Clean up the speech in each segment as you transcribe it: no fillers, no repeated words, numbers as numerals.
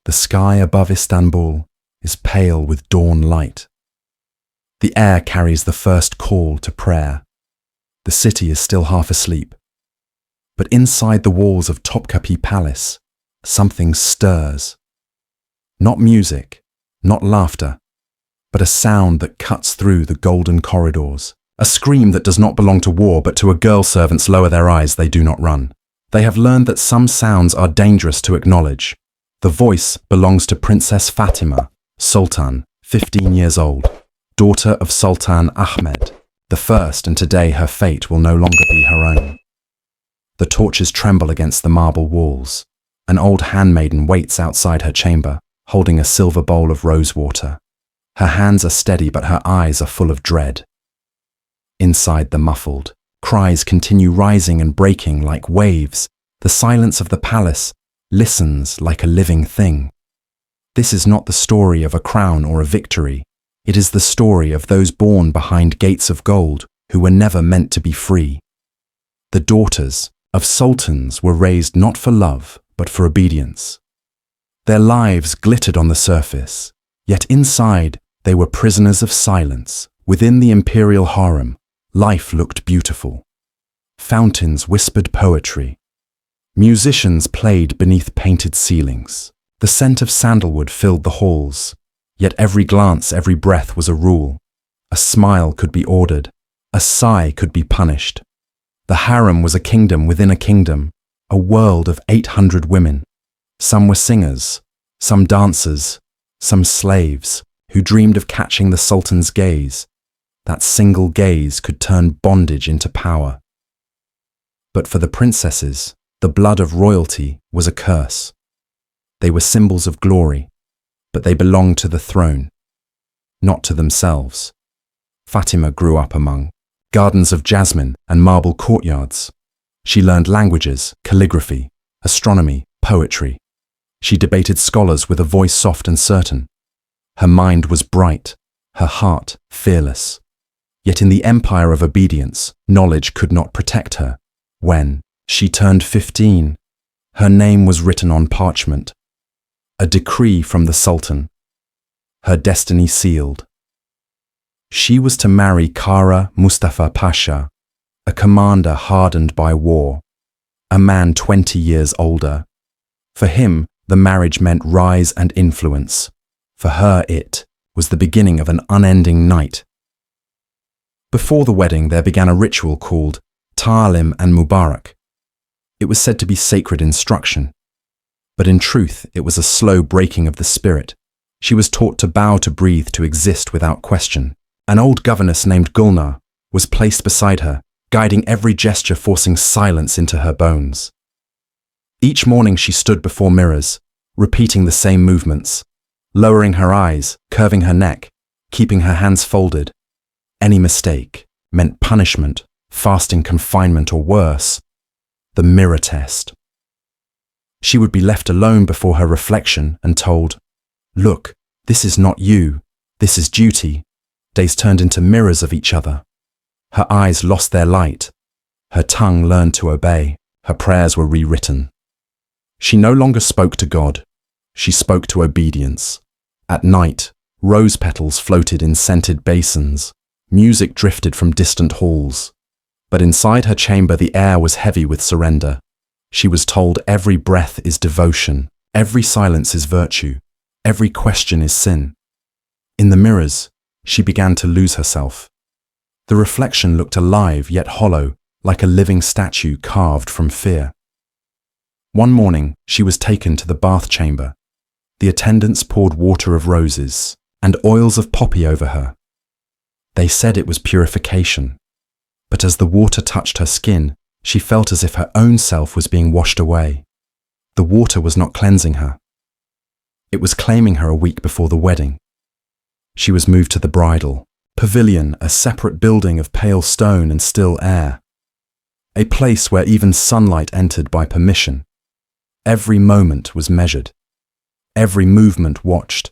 The sky above Istanbul is pale with dawn light. The air carries the first call to prayer. The city is still half asleep. But inside the walls of Topkapi Palace, something stirs. Not music, not laughter, but a sound that cuts through the golden corridors. A scream that does not belong to war, but to a girl servants lower their eyes, they do not run. They have learned that some sounds are dangerous to acknowledge. The voice belongs to Princess Fatima Sultan, 15 years old, daughter of Sultan Ahmed I, and today her fate will no longer be her own. The torches tremble against the marble walls. An old handmaiden waits outside her chamber, holding a silver bowl of rose water. Her hands are steady, but her eyes are full of dread. Inside the muffled, cries continue rising and breaking like waves. The silence of the palace listens like a living thing. This is not the story of a crown or a victory. It is the story of those born behind gates of gold who were never meant to be free. The daughters of sultans were raised not for love, but for obedience. Their lives glittered on the surface, yet inside they were prisoners of silence. Within the imperial harem, life looked beautiful. Fountains whispered poetry. Musicians played beneath painted ceilings. The scent of sandalwood filled the halls, yet every glance, every breath was a rule. A smile could be ordered, a sigh could be punished. The harem was a kingdom within a kingdom, a world of 800 women. Some were singers, some dancers, some slaves, who dreamed of catching the sultan's gaze. That single gaze could turn bondage into power. But for the princesses, the blood of royalty was a curse. They were symbols of glory, but they belonged to the throne, not to themselves. Fatima grew up among gardens of jasmine and marble courtyards. She learned languages, calligraphy, astronomy, poetry. She debated scholars with a voice soft and certain. Her mind was bright, her heart fearless. Yet in the empire of obedience, knowledge could not protect her. When she turned 15, her name was written on parchment. A decree from the Sultan. Her destiny sealed. She was to marry Kara Mustafa Pasha, a commander hardened by war, a man 20 years older. For him, the marriage meant rise and influence. For her, it was the beginning of an unending night. Before the wedding, there began a ritual called Ta'alim and Mubarak. It was said to be sacred instruction, but in truth, it was a slow breaking of the spirit. She was taught to bow, to breathe, to exist without question. An old governess named Gulnar was placed beside her, guiding every gesture, forcing silence into her bones. Each morning she stood before mirrors, repeating the same movements, lowering her eyes, curving her neck, keeping her hands folded. Any mistake meant punishment, fasting, confinement, or worse, the mirror test. She would be left alone before her reflection and told, "Look, this is not you, this is duty." Days turned into mirrors of each other. Her eyes lost their light. Her tongue learned to obey. Her prayers were rewritten. She no longer spoke to God. She spoke to obedience. At night, rose petals floated in scented basins. Music drifted from distant halls. But inside her chamber, the air was heavy with surrender. She was told every breath is devotion, every silence is virtue, every question is sin. In the mirrors, she began to lose herself. The reflection looked alive yet hollow, like a living statue carved from fear. One morning, she was taken to the bath chamber. The attendants poured water of roses and oils of poppy over her. They said it was purification. But as the water touched her skin, she felt as if her own self was being washed away. The water was not cleansing her. It was claiming her a week before the wedding. She was moved to the bridal pavilion, a separate building of pale stone and still air. A place where even sunlight entered by permission. Every moment was measured. Every movement watched.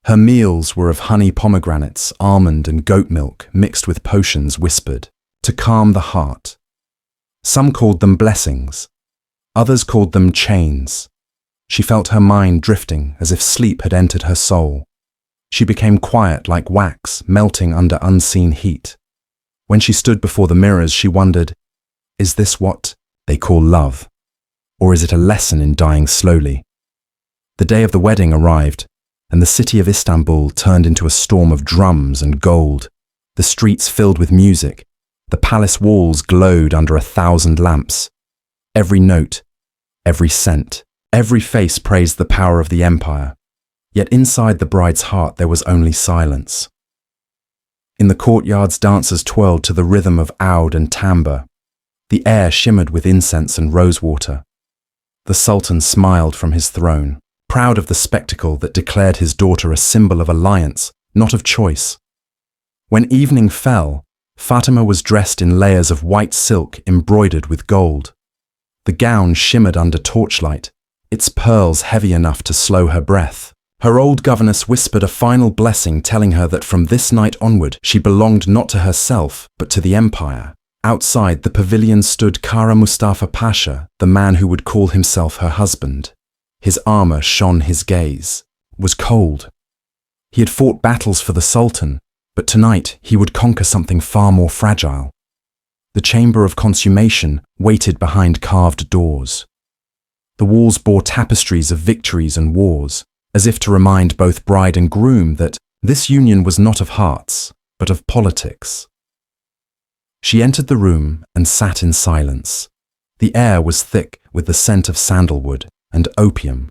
Her meals were of honey pomegranates, almond and goat milk mixed with potions whispered, to calm the heart. Some called them blessings. Others called them chains. She felt her mind drifting as if sleep had entered her soul. She became quiet like wax melting under unseen heat. When she stood before the mirrors, she wondered, is this what they call love? Or is it a lesson in dying slowly? The day of the wedding arrived, and the city of Istanbul turned into a storm of drums and gold. The streets filled with music. The palace walls glowed under 1,000 lamps. Every note, every scent, every face praised the power of the empire. Yet inside the bride's heart there was only silence. In the courtyards, dancers twirled to the rhythm of oud and tambour. The air shimmered with incense and rosewater. The Sultan smiled from his throne, proud of the spectacle that declared his daughter a symbol of alliance, not of choice. When evening fell, Fatima was dressed in layers of white silk embroidered with gold. The gown shimmered under torchlight, its pearls heavy enough to slow her breath. Her old governess whispered a final blessing, telling her that from this night onward she belonged not to herself, but to the empire. Outside the pavilion stood Kara Mustafa Pasha, the man who would call himself her husband. His armor shone his gaze, was cold. He had fought battles for the Sultan, but tonight he would conquer something far more fragile. The chamber of consummation waited behind carved doors. The walls bore tapestries of victories and wars, as if to remind both bride and groom that this union was not of hearts, but of politics. She entered the room and sat in silence. The air was thick with the scent of sandalwood and opium.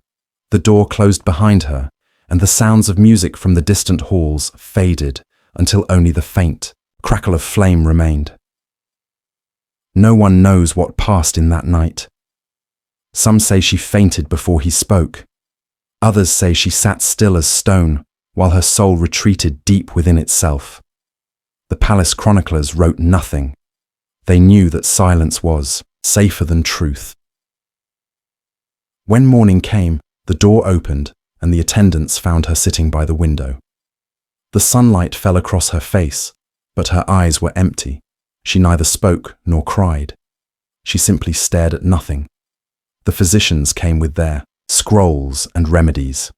The door closed behind her, and the sounds of music from the distant halls faded until only the faint crackle of flame remained. No one knows what passed in that night. Some say she fainted before he spoke. Others say she sat still as stone, while her soul retreated deep within itself. The palace chroniclers wrote nothing. They knew that silence was safer than truth. When morning came, the door opened, and the attendants found her sitting by the window. The sunlight fell across her face, but her eyes were empty. She neither spoke nor cried. She simply stared at nothing. The physicians came with their scrolls and remedies.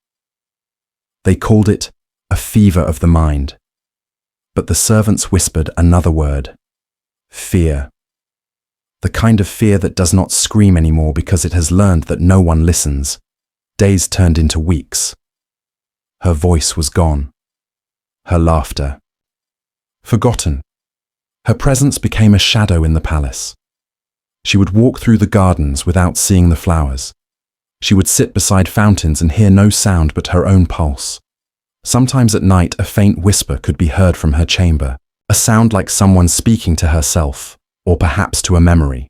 They called it a fever of the mind. But the servants whispered another word: fear. The kind of fear that does not scream anymore because it has learned that no one listens. Days turned into weeks. Her voice was gone. Her laughter forgotten. Her presence became a shadow in the palace. She would walk through the gardens without seeing the flowers. She would sit beside fountains and hear no sound but her own pulse. Sometimes at night a faint whisper could be heard from her chamber, a sound like someone speaking to herself, or perhaps to a memory.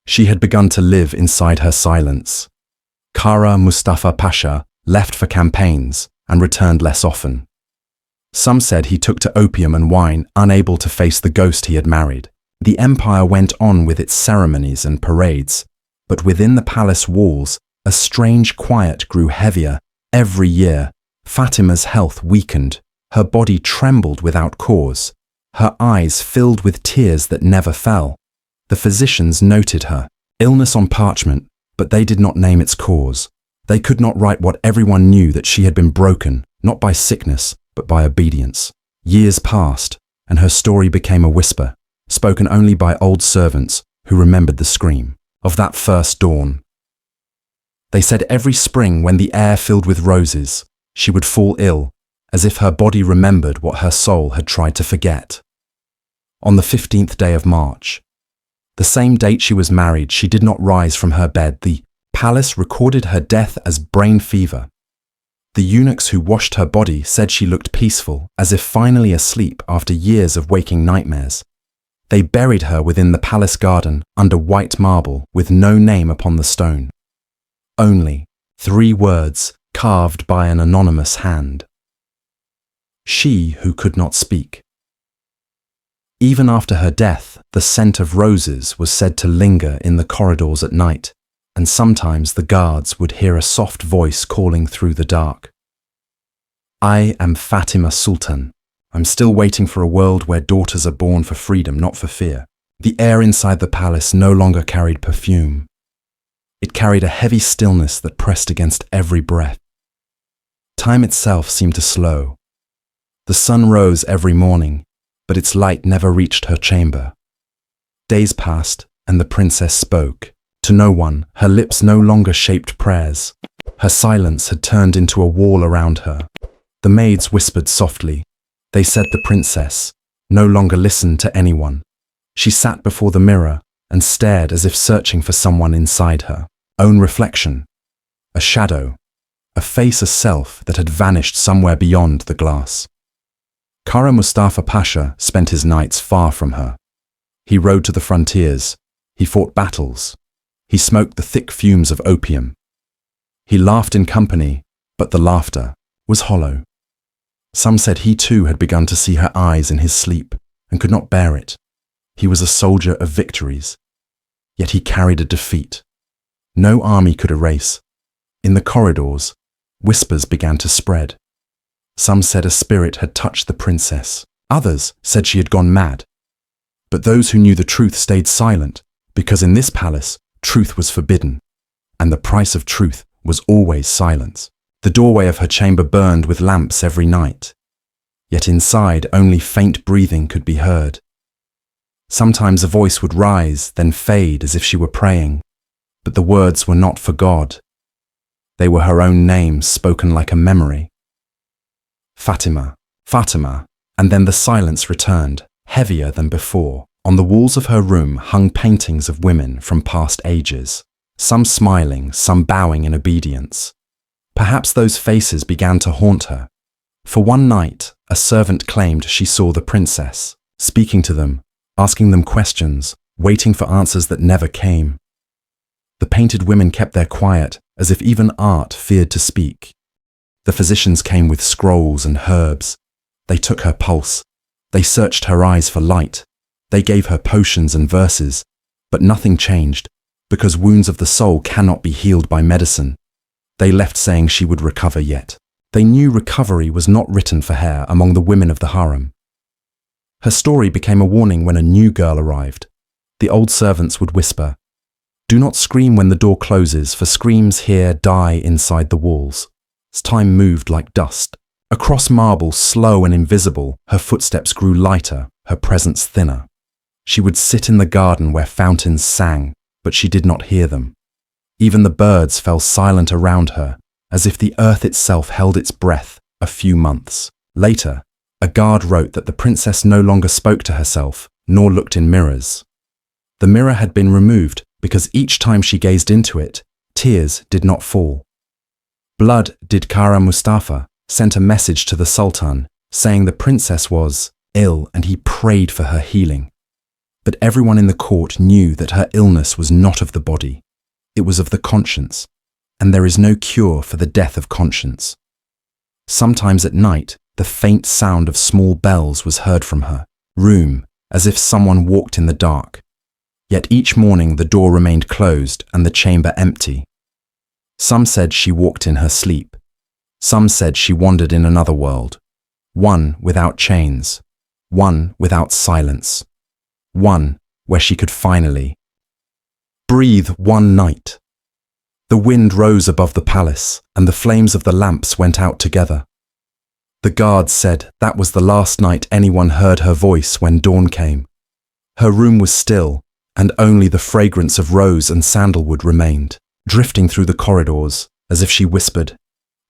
She had begun to live inside her silence. Kara Mustafa Pasha left for campaigns and returned less often. Some said he took to opium and wine, unable to face the ghost he had married. The empire went on with its ceremonies and parades, but within the palace walls, a strange quiet grew heavier. Every year, Fatima's health weakened. Her body trembled without cause. Her eyes filled with tears that never fell. The physicians noted her illness on parchment, but they did not name its cause. They could not write what everyone knew, that she had been broken, not by sickness, but by obedience. Years passed, and her story became a whisper, spoken only by old servants who remembered the scream of that first dawn. They said every spring, when the air filled with roses, she would fall ill, as if her body remembered what her soul had tried to forget. On the 15th day of March, the same date she was married, she did not rise from her bed. The palace recorded her death as brain fever. The eunuchs who washed her body said she looked peaceful, as if finally asleep after years of waking nightmares. They buried her within the palace garden under white marble with no name upon the stone. Only 3 words carved by an anonymous hand. She who could not speak. Even after her death, the scent of roses was said to linger in the corridors at night, and sometimes the guards would hear a soft voice calling through the dark. I am Fatima Sultan. I'm still waiting for a world where daughters are born for freedom, not for fear. The air inside the palace no longer carried perfume. It carried a heavy stillness that pressed against every breath. Time itself seemed to slow. The sun rose every morning, but its light never reached her chamber. Days passed, and the princess spoke. To no one, her lips no longer shaped prayers. Her silence had turned into a wall around her. The maids whispered softly. They said the princess no longer listened to anyone. She sat before the mirror and stared as if searching for someone inside her own reflection, a shadow, a face, a self that had vanished somewhere beyond the glass. Kara Mustafa Pasha spent his nights far from her. He rode to the frontiers. He fought battles. He smoked the thick fumes of opium. He laughed in company, but the laughter was hollow. Some said he too had begun to see her eyes in his sleep and could not bear it. He was a soldier of victories, yet he carried a defeat. No army could erase. In the corridors, whispers began to spread. Some said a spirit had touched the princess. Others said she had gone mad. But those who knew the truth stayed silent, because in this palace, truth was forbidden, and the price of truth was always silence. The doorway of her chamber burned with lamps every night, yet inside only faint breathing could be heard. Sometimes a voice would rise, then fade as if she were praying, but the words were not for God. They were her own name spoken like a memory. Fatima, Fatima, and then the silence returned, heavier than before. On the walls of her room hung paintings of women from past ages, some smiling, some bowing in obedience. Perhaps those faces began to haunt her. For one night, a servant claimed she saw the princess, speaking to them, asking them questions, waiting for answers that never came. The painted women kept their quiet, as if even art feared to speak. The physicians came with scrolls and herbs. They took her pulse. They searched her eyes for light. They gave her potions and verses, but nothing changed, because wounds of the soul cannot be healed by medicine. They left saying she would recover yet. They knew recovery was not written for her among the women of the harem. Her story became a warning when a new girl arrived. The old servants would whisper, "Do not scream when the door closes, for screams here die inside the walls." As time moved like dust, across marble, slow and invisible, her footsteps grew lighter, her presence thinner. She would sit in the garden where fountains sang, but she did not hear them. Even the birds fell silent around her, as if the earth itself held its breath. A few months later, a guard wrote that the princess no longer spoke to herself, nor looked in mirrors. The mirror had been removed because each time she gazed into it, tears did not fall. Blood did Kara Mustafa sent a message to the Sultan, saying the princess was ill and he prayed for her healing. But everyone in the court knew that her illness was not of the body. It was of the conscience, and there is no cure for the death of conscience. Sometimes at night, the faint sound of small bells was heard from her room, as if someone walked in the dark. Yet each morning the door remained closed and the chamber empty. Some said she walked in her sleep. Some said she wandered in another world. One without chains. One without silence. One where she could finally breathe one night. The wind rose above the palace, and the flames of the lamps went out together. The guards said that was the last night anyone heard her voice when dawn came. Her room was still, and only the fragrance of rose and sandalwood remained, drifting through the corridors, as if she whispered,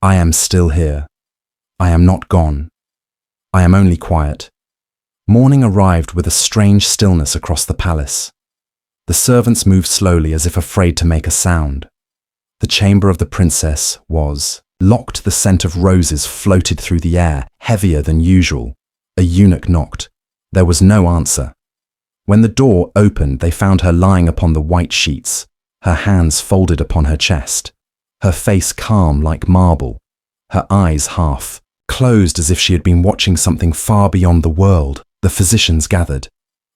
"I am still here. I am not gone. I am only quiet." Morning arrived with a strange stillness across the palace. The servants moved slowly as if afraid to make a sound. The chamber of the princess was locked. The scent of roses floated through the air, heavier than usual. A eunuch knocked. There was no answer. When the door opened, they found her lying upon the white sheets, her hands folded upon her chest, her face calm like marble, her eyes half closed as if she had been watching something far beyond the world. The physicians gathered.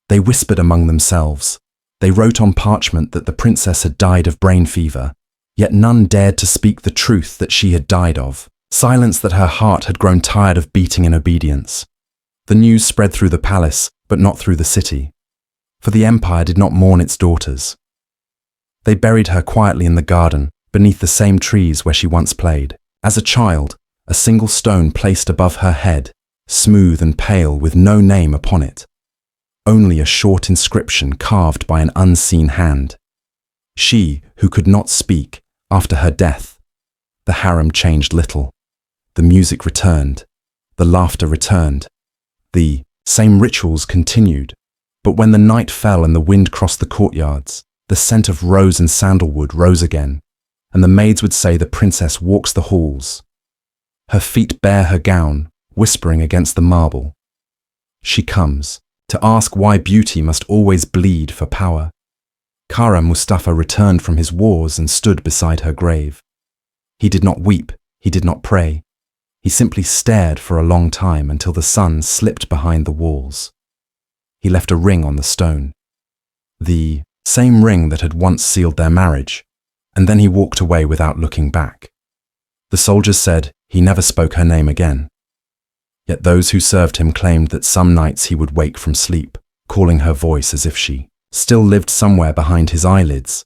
They whispered among themselves. They wrote on parchment that the princess had died of brain fever, yet none dared to speak the truth that she had died of. Silence that her heart had grown tired of beating in obedience. The news spread through the palace, but not through the city, for the empire did not mourn its daughters. They buried her quietly in the garden, beneath the same trees where she once played. As a child, a single stone placed above her head, smooth and pale with no name upon it. Only a short inscription carved by an unseen hand. She who could not speak after her death. The harem changed little. The music returned. The laughter returned. The same rituals continued. But when the night fell and the wind crossed the courtyards, the scent of rose and sandalwood rose again, and the maids would say the princess walks the halls. Her feet bare her gown, whispering against the marble. She comes to ask why beauty must always bleed for power. Kara Mustafa returned from his wars and stood beside her grave. He did not weep, he did not pray. He simply stared for a long time until the sun slipped behind the walls. He left a ring on the stone. The same ring that had once sealed their marriage, and then he walked away without looking back. The soldiers said he never spoke her name again. Yet those who served him claimed that some nights he would wake from sleep, calling her voice as if she still lived somewhere behind his eyelids.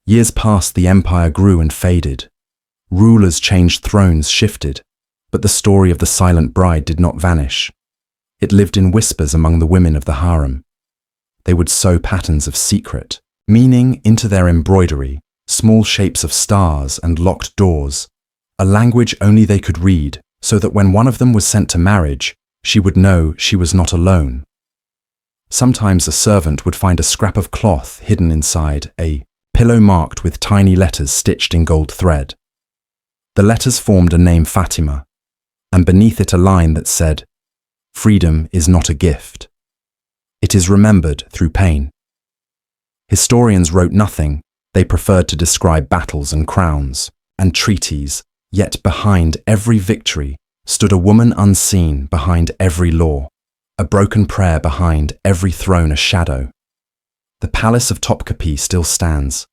Years passed, the empire grew and faded. Rulers changed, thrones shifted, but the story of the silent bride did not vanish. It lived in whispers among the women of the harem. They would sew patterns of secret meaning into their embroidery, small shapes of stars and locked doors, a language only they could read, so that when one of them was sent to marriage, she would know she was not alone. Sometimes a servant would find a scrap of cloth hidden inside, a pillow marked with tiny letters stitched in gold thread. The letters formed a name, Fatima, and beneath it a line that said, "Freedom is not a gift. It is remembered through pain." Historians wrote nothing. They preferred to describe battles and crowns and treaties, yet behind every victory stood a woman unseen, behind every law, a broken prayer behind every throne, a shadow. The palace of Topkapi still stands,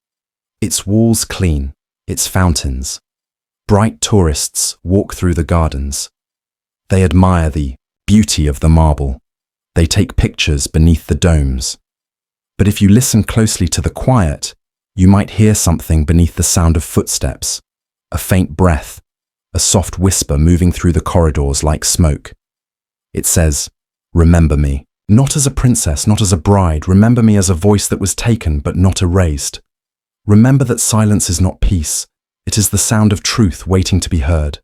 its walls clean, its fountains. Bright tourists walk through the gardens. They admire the beauty of the marble. They take pictures beneath the domes. But if you listen closely to the quiet, you might hear something beneath the sound of footsteps, a faint breath, a soft whisper moving through the corridors like smoke. It says, "Remember me, not as a princess, not as a bride. Remember me as a voice that was taken but not erased. Remember that silence is not peace. It is the sound of truth waiting to be heard."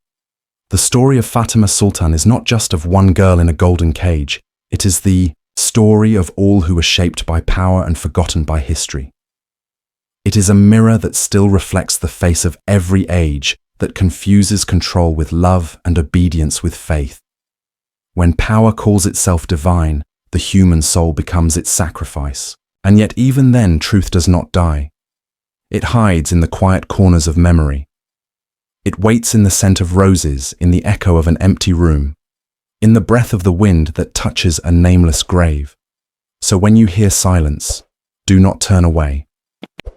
The story of Fatima Sultan is not just of one girl in a golden cage. It is the story of all who were shaped by power and forgotten by history. It is a mirror that still reflects the face of every age, that confuses control with love and obedience with faith. When power calls itself divine, the human soul becomes its sacrifice. And yet even then, truth does not die. It hides in the quiet corners of memory. It waits in the scent of roses, in the echo of an empty room, in the breath of the wind that touches a nameless grave. So when you hear silence, do not turn away.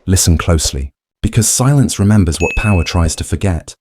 Listen closely, because silence remembers what power tries to forget.